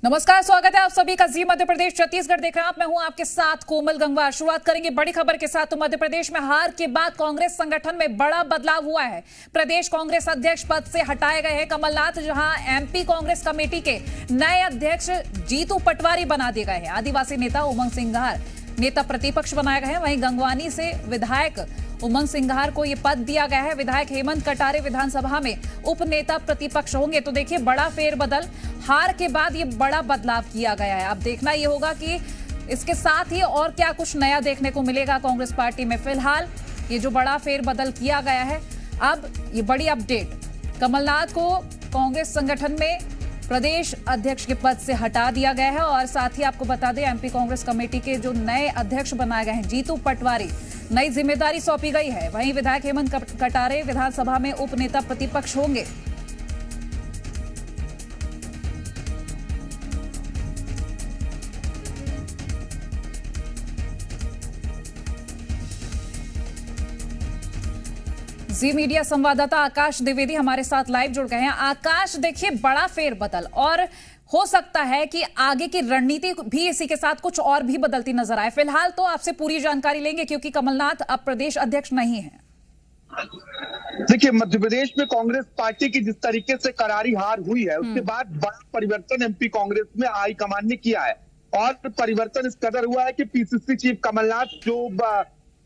नमस्कार, स्वागत है आप सभी का जी मध्य प्रदेश छत्तीसगढ़ देख रहे हैं आप। मैं हूं आपके साथ कोमल गंगवार। शुरुआत करेंगे बड़ी खबर के साथ। तो मध्य प्रदेश में हार के बाद कांग्रेस संगठन में बड़ा बदलाव हुआ है। प्रदेश कांग्रेस अध्यक्ष पद से हटाए गए हैं कमलनाथ, जहां एमपी कांग्रेस कमेटी के नए अध्यक्ष जीतू पटवारी बना दिए गए हैं। आदिवासी नेता उमंग सिंघार नेता प्रतिपक्ष बनाए गए हैं। वहीं गंगवानी से विधायक उमंग सिंघार को यह पद दिया गया है। विधायक हेमंत कटारे विधानसभा में उप नेता प्रतिपक्ष होंगे। तो देखिए, बड़ा फेरबदल, हार के बाद ये बड़ा बदलाव किया गया है। अब देखना ये होगा कि इसके साथ ही और क्या कुछ नया देखने को मिलेगा कांग्रेस पार्टी में। फिलहाल ये जो बड़ा फेरबदल किया गया है, अब ये बड़ी अपडेट, कमलनाथ को कांग्रेस संगठन में प्रदेश अध्यक्ष के पद से हटा दिया गया है। और साथ ही आपको बता दें, एमपी कांग्रेस कमेटी के जो नए अध्यक्ष बनाए गए हैं जीतू पटवारी, नई जिम्मेदारी सौंपी गई है। वहीं विधायक हेमंत कटारे विधानसभा में उप नेता प्रतिपक्ष होंगे। जी मीडिया संवाददाता आकाश द्विवेदी हमारे साथ लाइव जुड़ गए हैं। आकाश, देखिए, बड़ा फेरबदल, और हो सकता है कि आगे की रणनीति भी इसी के साथ कुछ और भी बदलती नजर आए। फिलहाल तो आपसे पूरी जानकारी लेंगे, क्योंकि कमलनाथ अब प्रदेश अध्यक्ष नहीं है। देखिए, मध्य प्रदेश में कांग्रेस पार्टी की जिस तरीके से करारी हार हुई है, उसके बाद बड़ा परिवर्तन एमपी कांग्रेस में हाईकमान ने किया है। और परिवर्तन इस कदर हुआ है कि पीसीसी चीफ कमलनाथ, जो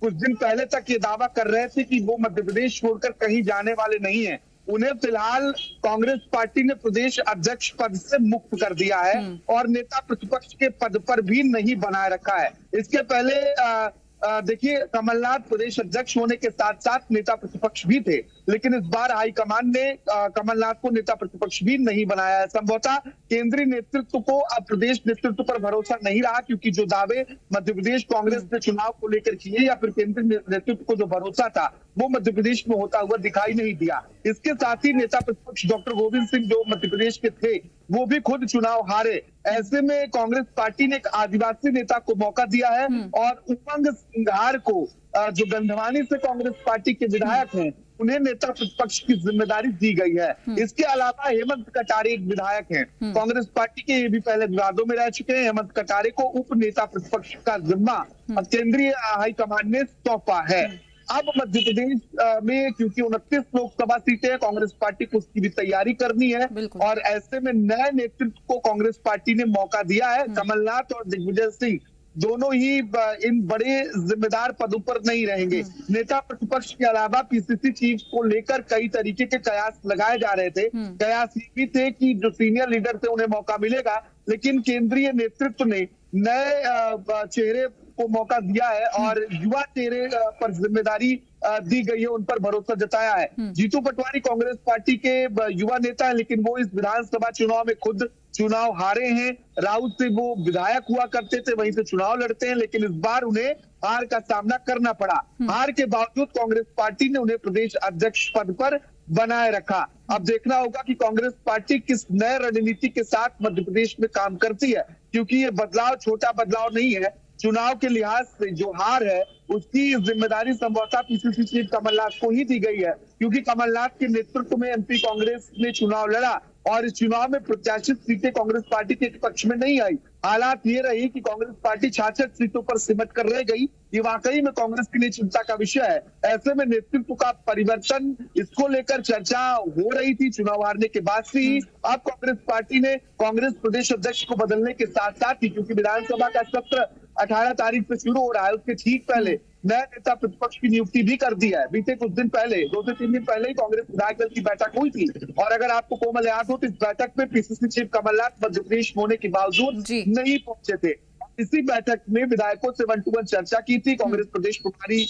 कुछ दिन पहले तक ये दावा कर रहे थे कि वो मध्य प्रदेश छोड़कर कहीं जाने वाले नहीं है, उन्हें फिलहाल कांग्रेस पार्टी ने प्रदेश अध्यक्ष पद से मुक्त कर दिया है और नेता प्रतिपक्ष के पद पर भी नहीं बनाए रखा है। इसके पहले देखिए, कमलनाथ प्रदेश अध्यक्ष होने के साथ साथ नेता प्रतिपक्ष भी थे, लेकिन इस बार हाईकमान ने कमलनाथ को नेता प्रतिपक्ष भी नहीं बनाया है। संभवतः केंद्रीय नेतृत्व को अब प्रदेश नेतृत्व पर भरोसा नहीं रहा, क्योंकि जो दावे मध्य प्रदेश कांग्रेस ने चुनाव को लेकर किए, या फिर केंद्रीय नेतृत्व को जो भरोसा था, वो मध्य प्रदेश में होता हुआ दिखाई नहीं दिया। इसके साथ ही नेता प्रतिपक्ष डॉक्टर गोविंद सिंह, जो मध्य प्रदेश के थे, वो भी खुद चुनाव हारे। ऐसे में कांग्रेस पार्टी ने एक आदिवासी नेता को मौका दिया है और उमंग सिंघार को, जो गंधवानी से कांग्रेस पार्टी के विधायक हैं, उन्हें नेता प्रतिपक्ष की जिम्मेदारी दी गई है। इसके अलावा हेमंत कटारे एक विधायक हैं कांग्रेस पार्टी के, ये भी पहले विवादों में रह चुके हैं। हेमंत कटारे को उप नेता प्रतिपक्ष का जिम्मा केंद्रीय हाईकमान ने सौंपा है। अब मध्य प्रदेश में क्योंकि 29 लोकसभा सीटें हैं, कांग्रेस पार्टी को उसकी भी तैयारी करनी है, और ऐसे में नए नेतृत्व को कांग्रेस पार्टी ने मौका दिया है। कमलनाथ और दिग्विजय सिंह दोनों ही इन बड़े जिम्मेदार पदों पर नहीं रहेंगे। नेता प्रतिपक्ष के अलावा पीसीसी चीफ को लेकर कई तरीके के कयास लगाए जा रहे थे। कयास ये भी थे कि जो सीनियर लीडर थे उन्हें मौका मिलेगा, लेकिन केंद्रीय नेतृत्व ने नए चेहरे को मौका दिया है और युवा चेहरे पर जिम्मेदारी दी गई है, उन पर भरोसा जताया है। जीतू पटवारी कांग्रेस पार्टी के युवा नेता हैं, लेकिन वो इस विधानसभा चुनाव में खुद चुनाव हारे हैं। राउत से वो विधायक हुआ करते थे, वहीं से चुनाव लड़ते हैं, लेकिन इस बार उन्हें हार का सामना करना पड़ा। हार के बावजूद कांग्रेस पार्टी ने उन्हें प्रदेश अध्यक्ष पद पर बनाए रखा। अब देखना होगा कि कांग्रेस पार्टी किस नए रणनीति के साथ मध्य प्रदेश में काम करती है, क्योंकि ये बदलाव छोटा बदलाव नहीं है। चुनाव के लिहाज से जो हार है, उसकी जिम्मेदारी संभवतः पीसीसी चीफ कमलनाथ को ही दी गई है, क्योंकि कमलनाथ के नेतृत्व में एमपी कांग्रेस ने चुनाव लड़ा और इस चुनाव में प्रत्याशित सीटें कांग्रेस पार्टी के पक्ष में नहीं आई। हालात ये रही कि कांग्रेस पार्टी 66 सीटों पर सिमट कर रह गई। ये वाकई में कांग्रेस के लिए चिंता का विषय है। ऐसे में नेतृत्व का परिवर्तन, इसको लेकर चर्चा हो रही थी चुनाव हारने के बाद से ही। अब कांग्रेस पार्टी ने कांग्रेस प्रदेश अध्यक्ष को बदलने के साथ साथ ही, क्योंकि विधानसभा का सत्र 18 तारीख से शुरू हो रहा है, उसके ठीक पहले नए नेता प्रतिपक्ष की नियुक्ति भी कर दी है। बीते कुछ दिन पहले, 2 से 3 दिन पहले ही कांग्रेस विधायक दल की बैठक हुई थी, और अगर आपको कोमल याद हो तो इस बैठक में पीसीसी चीफ कमलनाथ मध्य प्रदेश होने के बावजूद नहीं पहुंचे थे। इसी बैठक में विधायकों से 1 to 1 चर्चा की थी कांग्रेस प्रदेश प्रभारी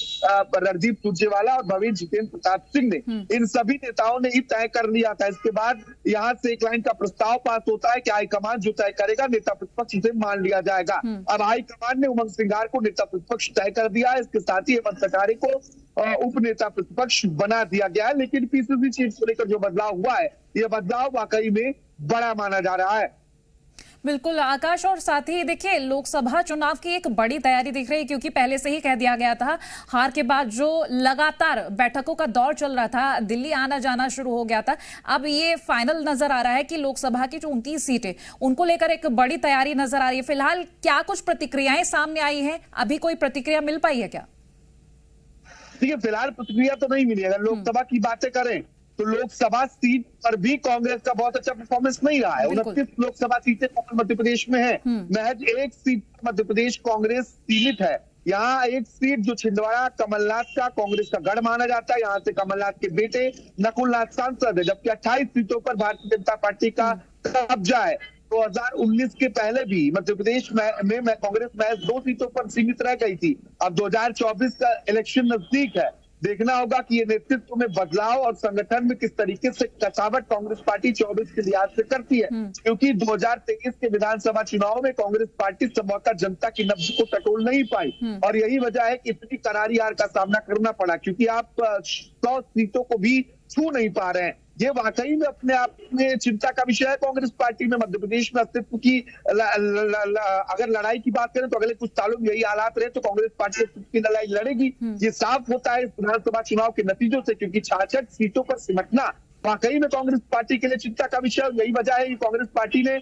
रणदीप सुरजेवाला और भवेश जितेंद्र प्रताप सिंह ने। इन सभी नेताओं ने ही तय कर लिया था। इसके बाद यहाँ से एक लाइन का प्रस्ताव पास होता है कि हाईकमान जो तय करेगा, नेता प्रतिपक्ष उसे मान लिया जाएगा। अब हाईकमान ने उमंग सिंघार को नेता प्रतिपक्ष तय कर दिया है। इसके साथ ही हेमंत कटारे को उप नेता प्रतिपक्ष बना दिया गया है। लेकिन पीसीसी चीफ को लेकर जो बदलाव हुआ है, यह बदलाव वाकई में बड़ा माना जा रहा है। बिल्कुल आकाश, और साथ ही देखिए लोकसभा चुनाव की एक बड़ी तैयारी दिख रही है, क्योंकि पहले से ही कह दिया गया था हार के बाद जो लगातार बैठकों का दौर चल रहा था, दिल्ली आना जाना शुरू हो गया था। अब ये फाइनल नजर आ रहा है कि लोकसभा की जो 29 सीटें उनको लेकर एक बड़ी तैयारी नजर आ रही है। फिलहाल क्या कुछ प्रतिक्रियाएं सामने आई हैं? अभी कोई प्रतिक्रिया मिल पाई है क्या? देखिए, फिलहाल प्रतिक्रिया तो नहीं मिली। अगर लोकसभा की बातें करें तो लोकसभा सीट पर भी कांग्रेस का बहुत अच्छा परफॉर्मेंस नहीं रहा है। 29 लोकसभा सीटें मध्य प्रदेश में है, महज एक सीट मध्य प्रदेश कांग्रेस सीमित है। यहाँ एक सीट जो छिंदवाड़ा कमलनाथ का कांग्रेस का गढ़ माना जाता है, यहाँ से कमलनाथ के बेटे नकुलनाथ सांसद है, जबकि 28 सीटों पर भारतीय जनता पार्टी का कब्जा है। 2019 के पहले भी मध्य प्रदेश में कांग्रेस महज 2 सीटों पर सीमित रह गई थी। अब 2024 का इलेक्शन नजदीक है, देखना होगा कि ये नेतृत्व में बदलाव और संगठन में किस तरीके से कसावट कांग्रेस पार्टी 24 के लिहाज से करती है। क्योंकि 2023 के विधानसभा चुनाव में कांग्रेस पार्टी संभवतः जनता की नब्ज को टटोल नहीं पाई, और यही वजह है कि इतनी करारी हार का सामना करना पड़ा, क्योंकि आप 100 सीटों को भी छू नहीं पा रहे हैं। ये वाकई में अपने आप में चिंता का विषय है कांग्रेस पार्टी में। मध्य प्रदेश में अस्तित्व की अगर लड़ाई की बात करें तो अगले कुछ सालों में यही हालात रहे तो कांग्रेस पार्टी अस्तित्व की लड़ाई लड़ेगी। ये साफ होता है विधानसभा चुनाव के नतीजों से, क्योंकि 66 सीटों पर सिमटना वाकई में कांग्रेस पार्टी के लिए चिंता का विषय। यही वजह है कि कांग्रेस पार्टी ने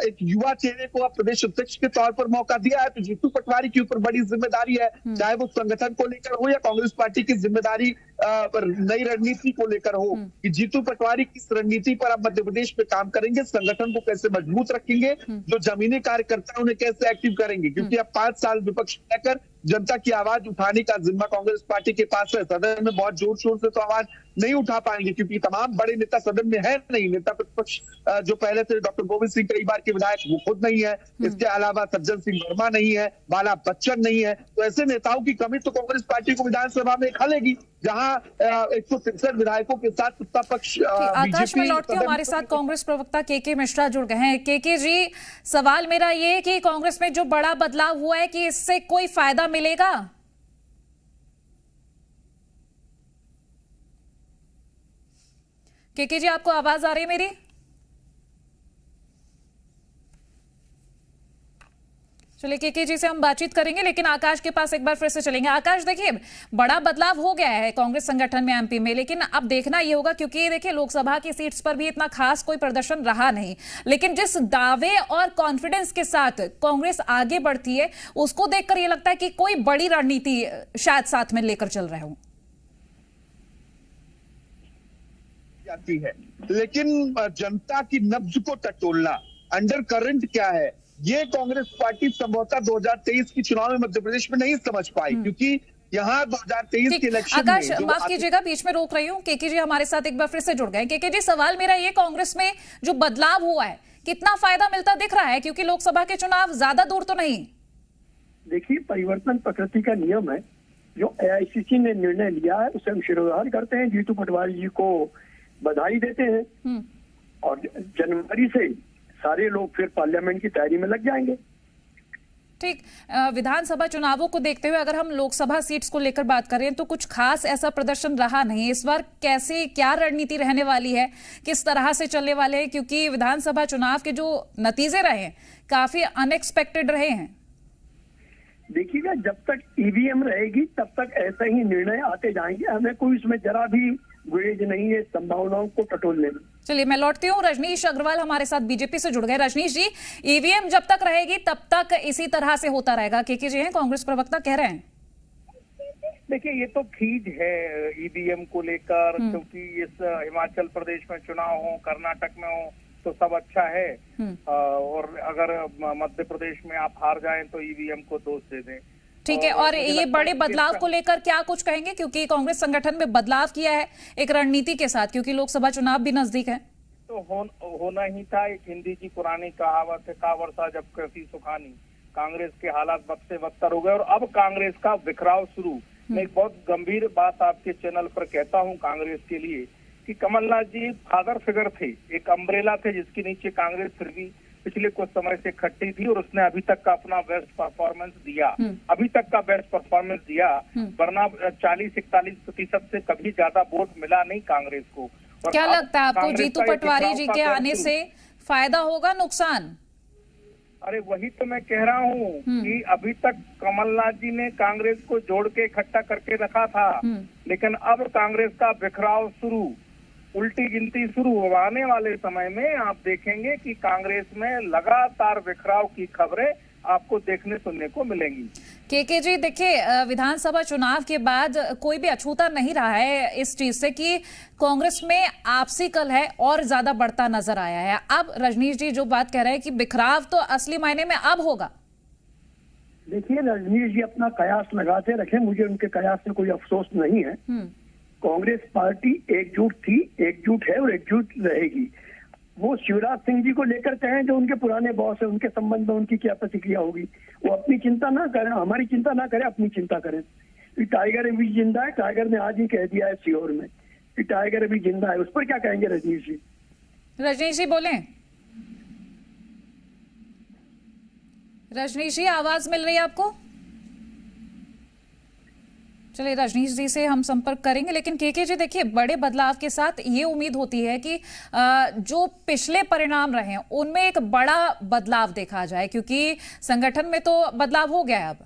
एक युवा चेहरे को अब प्रदेश अध्यक्ष के तौर पर मौका दिया है। तो जीतू पटवारी के ऊपर बड़ी जिम्मेदारी है, चाहे वो संगठन को लेकर हो या कांग्रेस पार्टी की जिम्मेदारी पर नई रणनीति को लेकर हो, कि जीतू पटवारी किस रणनीति पर अब मध्य प्रदेश में काम करेंगे, संगठन को कैसे मजबूत रखेंगे, जो जमीनी कार्यकर्ता उन्हें कैसे एक्टिव करेंगे। क्योंकि अब 5 साल विपक्ष में रहकर जनता की आवाज उठाने का जिम्मा कांग्रेस पार्टी के पास है। सदन में बहुत जोर शोर से तो आवाज नहीं उठा पाएंगे, क्योंकि तमाम बड़े नेता सदन में है नहीं। नेता प्रतिपक्ष जो पहले थे डॉक्टर गोविंद सिंह कई बार के विधायक, वो खुद नहीं है। इसके अलावा सज्जन सिंह वर्मा नहीं है, बाला बच्चन नहीं है। तो ऐसे नेताओं की कमी तो कांग्रेस पार्टी को विधानसभा में खलेगी, जहां 163 विधायकों के साथ सत्ता पक्ष आकाश में लौटते हैं। हमारे साथ कांग्रेस प्रवक्ता के मिश्रा जुड़ गए हैं। के जी, सवाल मेरा ये है कि कांग्रेस में जो बड़ा बदलाव हुआ है, कि इससे कोई फायदा मिलेगा? के जी, आपको आवाज आ रही है मेरी? चलिए के जी से हम बातचीत करेंगे, लेकिन आकाश के पास एक बार फिर से चलेंगे। आकाश, देखिए बड़ा बदलाव हो गया है कांग्रेस संगठन में एमपी में, लेकिन अब देखना ये होगा, क्योंकि देखिए लोकसभा की सीट्स पर भी इतना खास कोई प्रदर्शन रहा नहीं, लेकिन जिस दावे और कॉन्फिडेंस के साथ कांग्रेस आगे बढ़ती है उसको देखकर ये लगता है कि कोई बड़ी रणनीति शायद साथ में लेकर चल रहे हो जाती है। लेकिन जनता की नब्ज को टटोलना, अंडर करंट क्या है, ये कांग्रेस पार्टी संभवतः 2023 की चुनाव में मध्य प्रदेश में नहीं समझ पाई, क्योंकि यहाँ 2023 के इलेक्शन में आकाश, माफ कीजिएगा बीच में रोक रही हूँ। के जी हमारे साथ एक बार फिर से जुड़ गए। के जी, सवाल मेरा ये, कांग्रेस में जो बदलाव हुआ है कितना फायदा मिलता दिख रहा है, क्योंकि लोकसभा के चुनाव ज्यादा दूर तो नहीं? देखिए, परिवर्तन प्रकृति का नियम है। जो एआईसीसी ने निर्णय लिया है उसे हम शिरोधार्य करते हैं, जीतू पटवारी जी को बधाई देते हैं, और जनवरी से सारे लोग फिर पार्लियामेंट की तैयारी में लग जाएंगे। ठीक, विधानसभा चुनावों को देखते हुए अगर हम लोकसभा सीट्स को लेकर बात करें तो कुछ खास ऐसा प्रदर्शन रहा नहीं। इस बार कैसे, क्या रणनीति रहने वाली है, किस तरह से चलने वाले हैं, क्योंकि विधानसभा चुनाव के जो नतीजे रहे हैं काफी अनएक्सपेक्टेड रहे हैं? देखिएगा, जब तक ईवीएम रहेगी तब तक ऐसे ही निर्णय आते जाएंगे। हमें कोई इसमें जरा भी गुरेज नहीं है संभावनाओं को टटोलने में। चलिए मैं लौटती हूँ। रजनीश अग्रवाल हमारे साथ बीजेपी से जुड़ गए। रजनीश जी, ईवीएम जब तक रहेगी तब तक इसी तरह से होता रहेगा, के जी हैं कांग्रेस प्रवक्ता कह रहे हैं। देखिए, ये तो खींच है ईवीएम को लेकर, क्योंकि इस हिमाचल प्रदेश में चुनाव हो, कर्नाटक में हो तो सब अच्छा है, और अगर मध्य प्रदेश में आप हार जाएं तो ईवीएम को दोष दे दें। ठीक है, और ये बड़े बदलाव को लेकर क्या कुछ कहेंगे, क्योंकि कांग्रेस संगठन में बदलाव किया है एक रणनीति के साथ, क्योंकि लोकसभा चुनाव भी नजदीक है? तो होना ही था। एक हिंदी की पुरानी कहावत है, का वर्षा जब कृषि सुखानी। कांग्रेस के हालात बद से बदतर हो गए और अब कांग्रेस का बिखराव शुरू। मैं एक बहुत गंभीर बात आपके चैनल पर कहता हूँ कांग्रेस के लिए, कि कमलनाथ जी फादर फिगर थे, एक अम्ब्रेला थे जिसके नीचे कांग्रेस फिर भी पिछले कुछ समय से खट्टी थी, और उसने अभी तक का अपना बेस्ट परफॉर्मेंस दिया, अभी तक का बेस्ट परफॉर्मेंस दिया, वरना 40-41% से कभी ज्यादा वोट मिला नहीं कांग्रेस को। क्या लगता है आपको जीतू पटवारी जी के आने से फायदा होगा, नुकसान? अरे वही तो मैं कह रहा हूँ कि अभी तक कमलनाथ जी ने कांग्रेस को जोड़ के इकट्ठा करके रखा था, लेकिन अब कांग्रेस का बिखराव शुरू, उल्टी गिनती शुरू। आने वाले समय में आप देखेंगे कि कांग्रेस में लगातार बिखराव की खबरें आपको देखने सुनने को मिलेंगी। केके जी, देखिए विधानसभा चुनाव के बाद कोई भी अछूता नहीं रहा है इस चीज से कि कांग्रेस में आपसी कलह और ज्यादा बढ़ता नजर आया है। अब रजनीश जी जो बात कह रहे हैं कि बिखराव तो असली मायने में अब होगा। देखिए, रजनीश जी अपना कयास लगाते रखें, मुझे उनके कयास से कोई अफसोस नहीं है। कांग्रेस पार्टी एकजुट थी, एकजुट है और एकजुट रहेगी। वो शिवराज सिंह जी को लेकर कहें जो उनके पुराने बॉस है, उनके संबंध में उनकी क्या प्रतिक्रिया होगी। वो अपनी चिंता ना करें, हमारी चिंता ना करें, अपनी चिंता करें। टाइगर अभी जिंदा है, टाइगर ने आज ही कह दिया है सीहोर में कि टाइगर अभी जिंदा है। उस पर क्या कहेंगे रजनीश जी? रजनीश जी बोले। रजनीश जी आवाज मिल रही है आपको? चलिए रजनीश जी से हम संपर्क करेंगे, लेकिन केके जी देखिए बड़े बदलाव के साथ ये उम्मीद होती है कि जो पिछले परिणाम रहे हैं उनमें एक बड़ा बदलाव देखा जाए, क्योंकि संगठन में तो बदलाव हो गया है। अब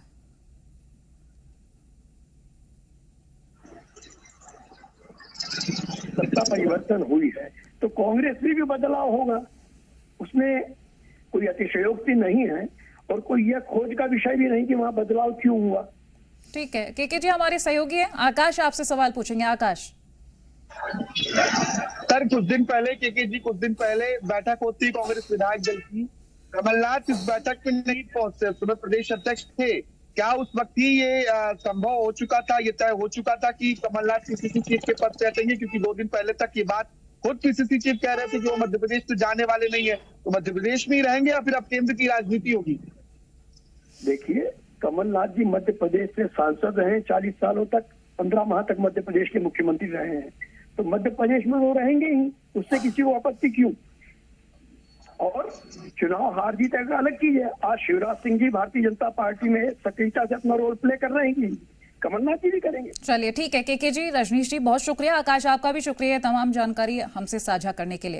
सत्ता परिवर्तन हुई है तो कांग्रेस में भी बदलाव होगा, उसमें कोई अतिशयोक्ति नहीं है और कोई यह खोज का विषय भी नहीं कि वहां बदलाव क्यों हुआ। ठीक है, केके जी हमारे सहयोगी हैं आकाश, आपसे सवाल पूछेंगे। आकाश सर, कुछ दिन पहले बैठक होती कांग्रेस विधायक दल की, कमलनाथ इस बैठक में नहीं पहुंचे, उस समय प्रदेश अध्यक्ष थे। क्या उस वक्त ही ये संभव हो चुका था, ये तय हो चुका था कि कमलनाथ पीसीसी चीफ के पद से हटेंगे? क्योंकि 2 दिन पहले तक ये बात खुद पीसीसी चीफ कह रहे थे कि वो मध्य प्रदेश से जाने वाले नहीं है, तो मध्य प्रदेश में ही रहेंगे या फिर अब केंद्र की राजनीति होगी? देखिए, कमलनाथ जी मध्य प्रदेश से सांसद रहे 40 सालों तक, 15 माह तक मध्य प्रदेश के मुख्यमंत्री रहे हैं, तो मध्य प्रदेश में वो रहेंगे ही, उससे किसी को आपत्ति क्यों? और चुनाव हार जीत का अलग चीज है। आज शिवराज सिंह जी भारतीय जनता पार्टी में सक्रियता से अपना रोल प्ले कर रहे हैं, कमलनाथ जी भी करेंगे। चलिए ठीक है केके जी, रजनीश जी बहुत शुक्रिया, आकाश आपका भी शुक्रिया तमाम जानकारी हमसे साझा करने के लिए।